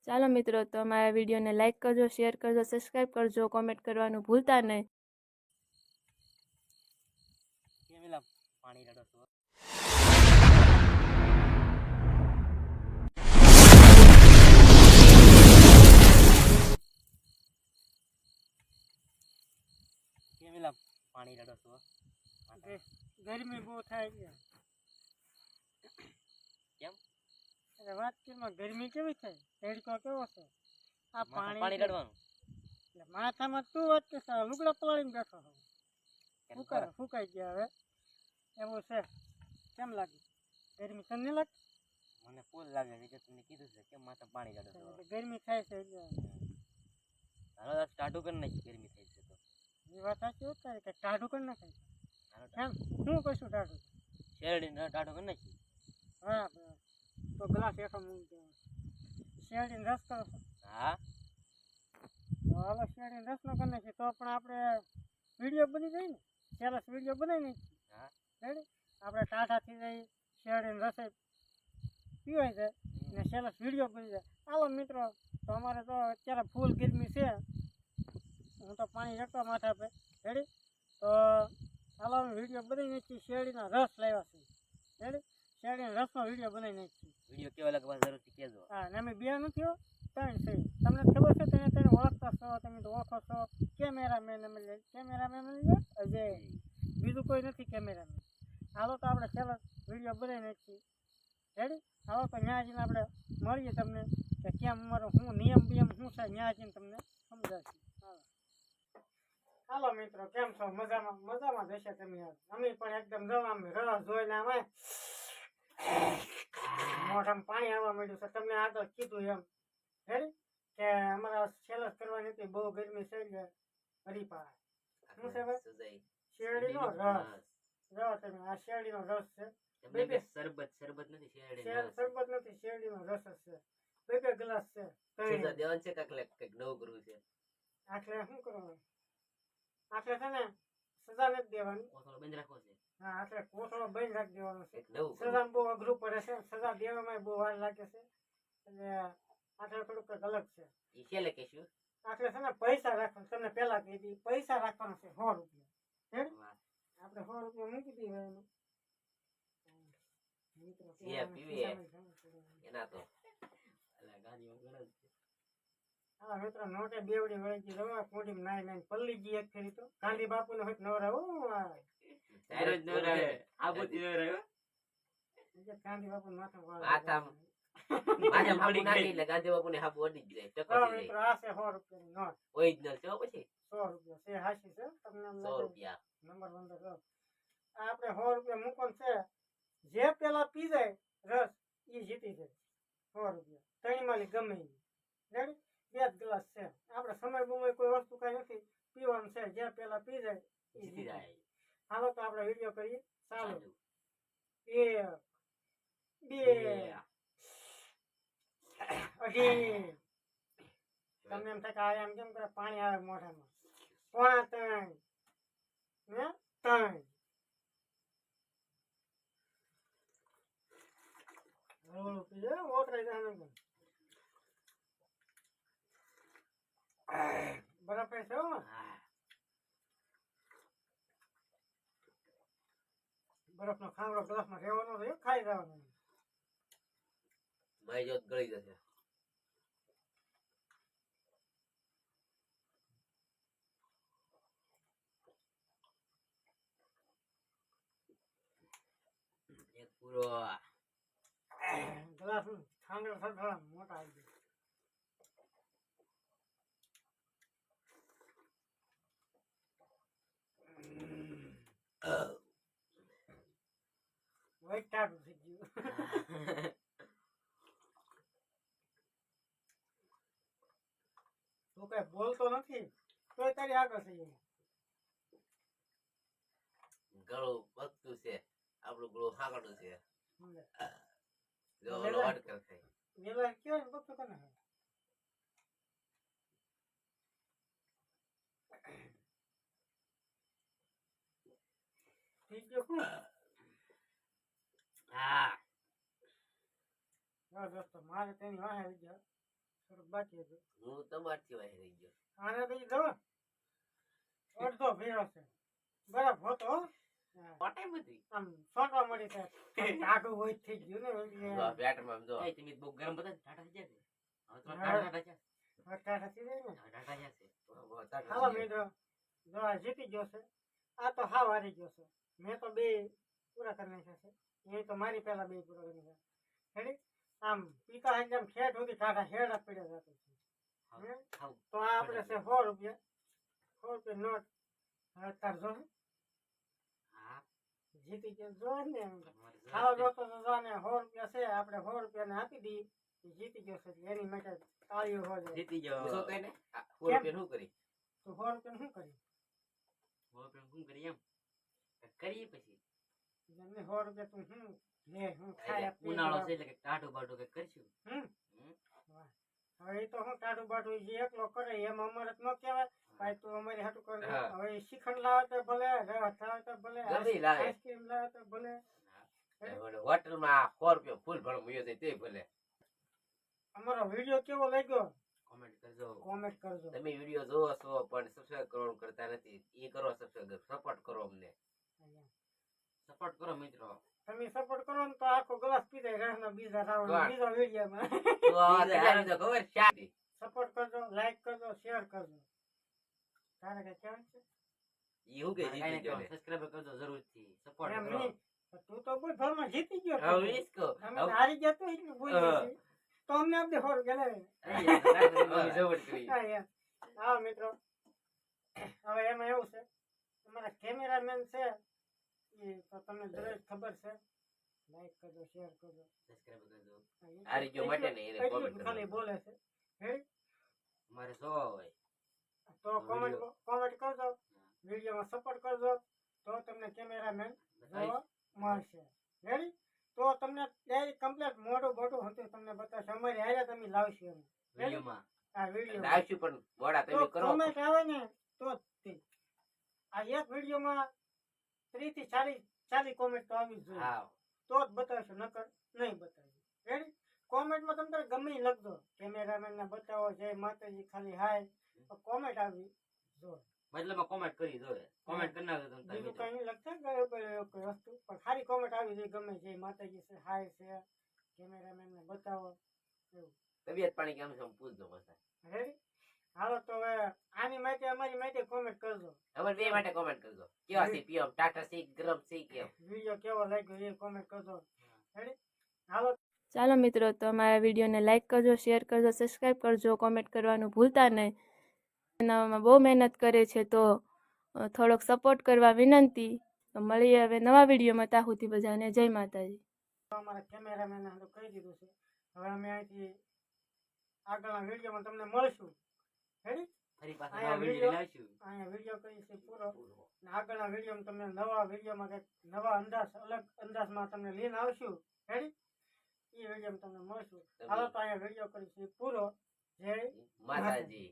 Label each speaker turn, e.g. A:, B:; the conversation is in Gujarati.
A: ચાલો મિત્રો, તો અમારા વિડીયોને લાઇક કરજો, શેર કરજો, સબસ્ક્રાઈબ કરજો, કોમેન્ટ કરવાનું ભૂલતા નહીં.
B: પાણી રડો છો કેમેલા પાણી રડો છો
C: ગરમી બહુ થાય છે.
B: કેમ?
C: અરે વાત કેમાં ગરમી કેવી થાય, તડકો કેવો છે. આ
B: પાણી રડવાનું
C: એટલે માથામાં તું વાત કે લુગડા પલાળીને બેઠો છો. ફૂકાઈ ગયા હવે એવું છે. કેમ લાગે ગરમી? તને નહીં લાગે?
B: મને ફૂલ લાગે છે કે તમને કીધું છે કેમ માથા પાણી રડો છો.
C: ગરમી થાય છે એટલે
B: હાલો આજ ટાઢું કરી નાખી, ગરમી થાય છે તો.
C: એ વાત સાચી હોત થાય કે ટાઢું કરી નાખાય. એમ શું કહીશું ટાઢું?
B: શેરડી ટાઢું કરી નાખી.
C: હા તો ગ્લાસ એકો મૂકી દેવાનો. શેરડીનો રસ કરો છો?
B: હા
C: તો હાલો શેરડીનો રસ નો કરી નાખીએ તો પણ આપણે વિડીયો બની જાય ને. સરસ વિડીયો બનાવી નાખીએ.
B: હા
C: રેડી? આપણે ટાઢા થઈ જાય, શેરડીનો રસ પીવાય જાય ને સરસ વિડીયો બની જાય. હાલો મિત્રો, તો અમારે તો અત્યારે ફૂલ ગરમી છે. હું તો પાણી જતો માથા પે. રેડી? તો હાલો અમે વિડીયો બનાવી નાખીએ. શેરડીનો રસ લાવ્યા છે. રેડી? શેરડીનો રસનો વિડીયો બનાવી નાખીએ.
B: વિડીયો કેવો લાગે જરૂરથી કહેજો.
C: હા, ને અમે બે નથી હો, ત્રણ છે. તમને ખબર છે? તમે ત્રણ ઓળખતા છો, તમે તો ઓળખો છો. કેમેરામેન અજય, બીજું કોઈ નથી કેમેરામેન. હાલો તો આપણે ચાલો વિડીયો બનાવી નાખીએ. રેડી? હાલો તો ત્યાં જઈને આપણે મળીએ તમને કે કેમ અમારો શું નિયમ શું છે, ત્યાં જઈને તમને સમજાવશું. હાલો મિત્રો, કેમ છો? મજામાં? મજામાં જશે તમે? અમે પણ એકદમ જવા રસ જોઈને અમે મોઢામાં પાણી આવવા માંડ્યું છે. તમને આગળ કીધું એમ. રેડી? કે અમારા સેલસ કરવાની હતી, બહુ ગરમી છે એટલે હરીપા શું છે ભાઈ? શેરડીનો રસ. જો તમે આ શેરડીનો રસ છે.
B: શરબત નથી,
C: શરબત નથી, શેરડીનો રસ જ છે. બે ગ્લાસ છે.
B: દેવાનું છે કંઈક નવું કરવું છે.
C: આટલે શું કરવાનું? આટલે છે ને સજા નથી દેવાની.
B: કોથળો બંધ રાખવો છે.
C: હા, આટલે કોથળો બંધ રાખી દેવાનો છે.
B: નવું
C: સજા બહુ અઘરું પડે છે. સજા દેવામાં બહુ વાર લાગે છે. એટલે આટલે થોડુંક અલગ છે.
B: એ છેલ્લે કહેશું.
C: આટલે છે ને પૈસા રાખવાનું. તમને પેલા કીધી પૈસા રાખવાના છે 100 રૂપિયા. આપણે 100 રૂપિયા મૂકી દઈએ એનું. મિત્રો નોટે બેવડી વળી ગઈ રવા કોડી નાઈ નાઈ પલ્લી ગઈ એક ફેરી તો ગાંધી બાપુ ને હોત નવરા ગાંધી બાપુ માથા
B: ગાંધી બાપુ ને હાબુ અડી જાય.
C: મિત્રો આ છે 100 રૂપિયાની નોટ.
B: ઓરિજિનલ છે પછી
C: 100 રૂપિયા છે. હાસી છે તમને
B: 100 રૂપિયા
C: નંબર બંદર લો. આપણે 100 રૂપિયા મૂકવાનું છે. જે પેલા પી જાય રસ એ જીતી જાય. 100 રૂપિયા ત્રણ માલી ગમે એ. રેડી? બે જ ગ્લાસ છે. આપણે સમય બમય કોઈ વસ્તુ કઈ નથી, પીવાનું છે. જે પેલા પી જાય એ જીતી જાય. હાલો તો આપણે વિડીયો કરીએ. ચાલો. 1 2 અઢી. તમને એમ થાય કે આ એમ કેમ કરે, પાણી આવે મોઢામાં. 3 ને 3. બરફ છે બરફ નો ખાવડો ગ્લાસ માં રહેવાનો છે. ખાઈ જવાનું.
B: ભાઈ જો ગળી જશે. એક પૂરો
C: ગ્લાસ ખાંડો થોડા મોટા આવી ગયા. વ્હાઈટ ટાટું થઈ ગયું. તું કઈ બોલતો નથી તોય તારી આગળ થઈ જાય.
B: ગળું ભગતું છે, આપણું ગળું હાકડું છે. જો
C: વેલા
B: લોડ કરશે
C: વેલા કેવો ને બતો કને ઠીક છે. કોણ
B: હા
C: દોસ્તો મારે તેની વાહે આવી ગયા. થોડુંક બાકી હતું.
D: હું તમારથી વાહી રહી ગયો.
C: આને તો ઈ દવા અડધો ભેળો છે બરફ હોતો હો. હા.
D: કોટાઈ બધી.
C: આમ સોટવા મળી છે ટાઢું હોય જ થઈ ગયું ને એટલે
D: જો આ પેટમાં આમ જો.
B: એ તમે બહુ ગરમ બધા ને ટાટા થઈ જશે. હવે તમારે
C: હા.
B: ટાટા છે.
C: હવે ટાઢા થઈ જાય ને.
B: હવે ટાટા જશે.
C: હાલો મિત્રો જો આ જીતી ગયો છે આ તો હાવ હારી ગયો છે મેં તો બે પૂરા કરી નાખ્યા છે એ તો મારી પહેલા બે પૂરા કરી નાખ્યા હેડી આમ પીતા એકદમ ખેડ સુધી ટાઢા હેડા પડ્યા જતો છે હે?
B: ખાવ.
C: તો આ આપણે છે 100 રૂપિયા 100 રૂપિયા નોટ હવે તાર જો
B: હા.
C: જીતી ગયો જો ને
B: તમારે જરૂર
C: ખાવા
B: છે.
C: જોતો તો જો ને 100 રૂપિયા છે આપણે 100 રૂપિયાને આપી દઈએ એ જીતી ગયો છે એટલે એની માટે તાળીઓ હો જાય
B: જીતી જાઓ.
D: પૂછો તો એને. આ 100 રૂપિયા શું કરી?
C: તો 100 રૂપિયા શું કરી
B: હવે આપણે શું કરીએ એમ? કંઈક કરીએ પછી.
C: એમને 100 રૂપિયા તું શું લે હું ખાયા પીએ
B: ઉનાળો છે એટલે કંઈક ટાઢું બાઢું કંઈક કરશું.
C: હમ
B: હમ.
C: હવે એ તો હું ટાઢું બાઢું જે એકલો કરે એમ અમારે તો ન કહેવાય ભાઈ તું અમારી હાટું કર
D: હા.
C: હવે ઈ શ્રીખંડ લાવે તો ભલે રસ લાવે તો ભલે
D: ગમે ઈ લાવે.
C: આઈસ્ક્રીમ લાવે તો ભલે
D: અને હોટલમાં 100 રૂપિયા ફૂલ ભણ મૂક્યો છે તે ભલે.
C: અમારો વિડીયો કેવો લાગ્યો
B: કોમેન્ટ કરજો.
C: કોમેન્ટ કરજો
D: તમે વિડીયો જોવો છો પણ સબસ્ક્રાઇબ કરવાનું કરતા નથી. એ કરો સબસ્ક્રાઇબ, સપોર્ટ કરો અમને.
B: સપોર્ટ કરો મિત્રો.
C: તમે સપોર્ટ કરો ને તો આખો ગ્લાસ પી જાય રસનો બીજા રાઉન્ડ
D: વાહ.
C: બીજા વિડીયોમાં
D: તો આ કેટલા લીધો ખબર? 4.
C: સપોર્ટ કરજો લાઈક કરજો શેર કરજો તારે કઈ કહેવાનું છે
D: ઈ હું કે જીતી ગયો ને.
B: સબસ્ક્રાઇબ કરજો જરૂરથી. સપોર્ટ
C: એમ
B: કરો.
C: નહીં તું તો કોઈ ભરમાં જીતી ગયો
D: હવે
C: તો.
D: ઈસકો.
C: અમે તો હારી ગયા તો એટલું ભૂલી ગયા છીએ. તો અમને આપજે 100 રૂપિયા લાવે
D: હવે સપોર્ટ કરી.
C: હા યાર હા મિત્રો હવે એમાં એવું છે અમારા કેમેરામેન છે એ તો તમને જરૂર ખબર છે લાઈક કરજો શેર કરજો
B: સબસ્ક્રાઇબ કરજો.
D: હારી ગયો માટે ને એને
C: એટલું
D: comment
C: જ ખાલી
D: કરવાનું.
C: બોલે છે રેડી
B: અમારે જોવા હોય.
C: તો કોમેન્ટ
B: વિડીયો.
C: કોમેન્ટ કરજો વિડીયોમાં સપોર્ટ કરજો તો તમને કેમેરામેન જોવા મળશે રેડી તો તમને ડાયરેક્ટ કમ્પ્લીટ મોઢું બોટું હતું તમને બતાવશે અમારી હારે તમે લાવશો એમ
B: વિડીયોમાં.
C: આ વિડીયો
D: લાવશું પણ મોડા તમે
C: તો
D: કરો.
C: કોમેન્ટ આવે ને તો જ તે. આ એક વિડીયોમાં 30 થી 40 કોમેન્ટ તો આવી જ જોઈએ
D: હા.
C: તો જ બતાવશો નકર નહીં બતાવી રેડી કોમેન્ટમાં તમે તારે ગમે ઈ લખજો કેમેરામેન ને બતાવો જય માતાજી ખાલી હાય કોમેન્ટ આવી જો
B: મતલબમાં કોમેન્ટ કરી દો. કોમેન્ટ કરી નાખજો તમે
C: બીજું
B: મિત્રો.
C: કઈ નહીં લખતા ગયો કોઈ વસ્તુ પણ ખાલી કોમેન્ટ આવી જોઈએ ગમે જય માતાજી છે હાય છે કેમેરામેન ને બતાવો એવું
D: તબિયત પાણી કેમ છે? પૂછજો મસ્ત.
C: રેડી હાલો તો હવે આની માટે અમારી માટે કોમેન્ટ કરજો
D: અમારે બે માટે કોમેન્ટ કરજો. કેવા છે પીએમ? ટાટા છે ગરમ છે કેમ?
C: વિડીયો કેવો લાગ્યો એ કોમેન્ટ કરજો રેડી હાલો
A: ચાલો મિત્રો તો અમારા વિડીયોને લાઇક કરજો શેર કરજો સબસ્ક્રાઈબ કરજો કોમેન્ટ કરવાનું ભૂલતા નહીં બનાવવામાં બહુ મહેનત કરે છે તો થોડોક સપોર્ટ કરવા વિનંતી તો મળીએ હવે નવા વિડીયોમાં ત્યાં સુધી બધાને જય માતાજી
C: અમારા કેમેરામેન ને કહી દીધું છે હવે અમે અહીંથી આગળના વિડીયોમાં તમને મળશું રેડી
B: ફરી પાછા
C: આયા
B: નવા વિડીયો
C: વિડીયો.
B: લાવશું.
C: અહીંયા વિડીયો કરી છે પૂરો અને આગળના વિડીયોમાં તમને નવા વિડીયોમાં કંઈક નવા અંદાજ અલગ અંદાજમાં તમને લઈને આવશું રેડી એ વિડીયોમાં તમને મળશું હાલો તો અહીંયા વિડીયો કરી છે પૂરો જય
D: માતાજી.